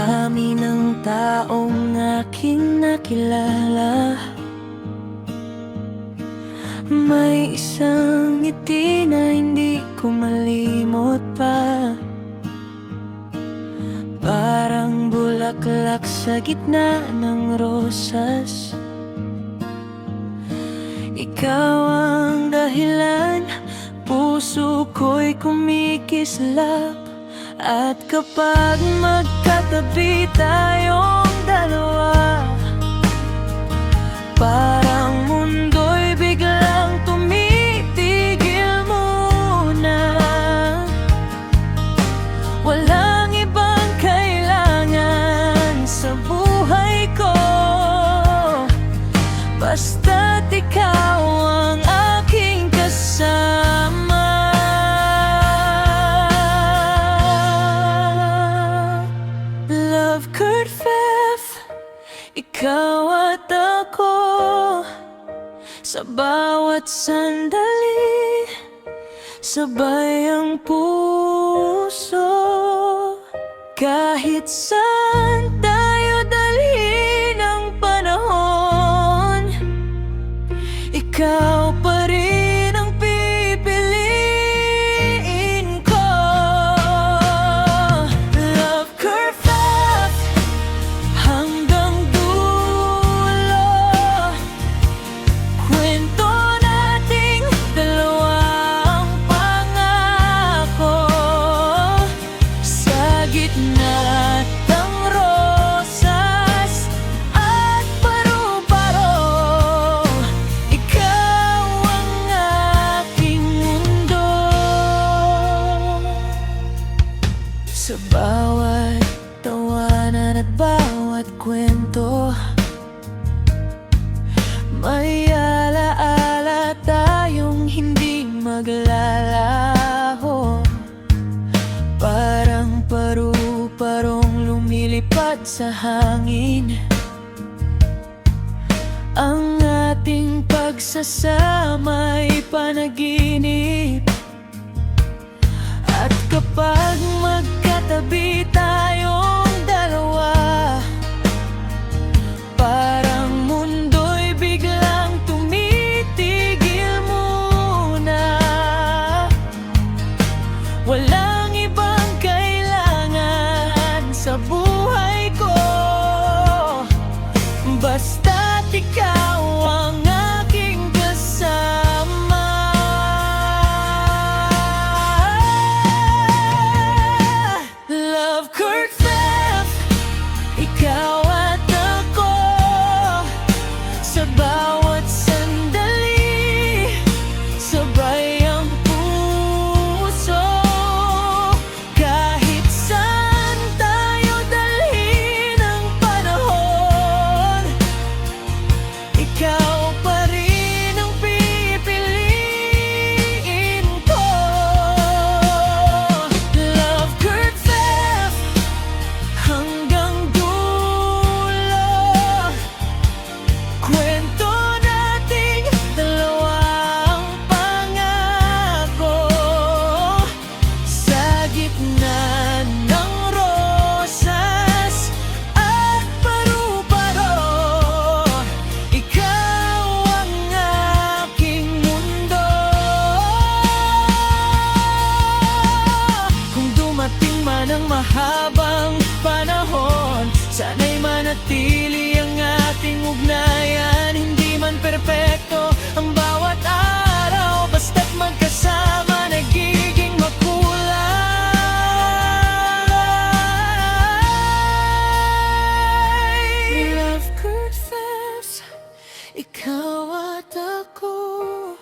dami ng taong aking nakilala, may isang ngiti na hindi ko malimot pa. Parang bulaklak sa gitna ng rosas. Ikaw ang dahilan, puso ko'y kumikislap. At kapag magkatabi tayong dalawa, parang mundo'y biglang tumitigil muna. Walang ibang kailangan sa buhay ko, basta't ikaw ang aking kasama. Love Kurt Fifth, ikaw at ako, sa bawat sandali, sabay ang puso. Kahit saan tayo dalhin ang panahon, ikaw pa rin ang pipiliin ko. Love Kurt Fifth, hanggang dulo, kwento nating dalawa ang pangako. Sa gitna ng rosas at paru-paro, ikaw ang aking mundo. Sa bawat tawanan at bawat kwento, may alaala tayong hindi maglalaho. Parang paru-parong lumilipad sa hangin ang ating pagsasama'y panaginip. At kapag magkatabi tayong dalawa, parang mundo'y biglang tumitigil muna. Walang ibang kailangan sa buhay ko, basta't ikaw ang aking kasama. Love Kurt Fifth, ikaw at ako, sa bawat sandali, sabay ang puso. Kahit saan tayo dalhin ang panahon, ikaw pa rin ang pipiliin ko. Love Kurt Fifth, hanggang dulo, kwento nating dalawa ang pangako. Sa gitna ng rosas at paru-paro, ikaw ang aking mundo. Kung dumating man ang mahabang panahon, sana'y manatili ang ating ugnayan. Hindi man perpekto ang bawat araw, basta't magkasama nagiging makulay. Love Kurt Fifth, ikaw at ako,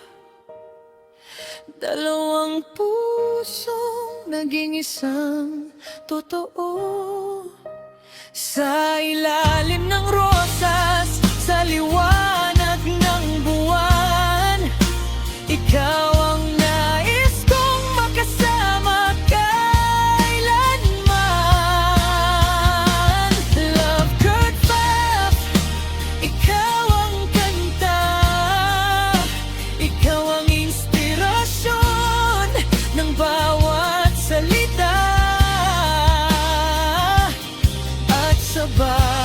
dalawang pusong naging isang totoo. Sa ilalim ng rosas, sa liwanag ng buwan, ikaw ang nais kong makasama kailanman. Love Kurt Fifth, ikaw ang kanta, ikaw ang inspirasyon ng bawat salita. ba?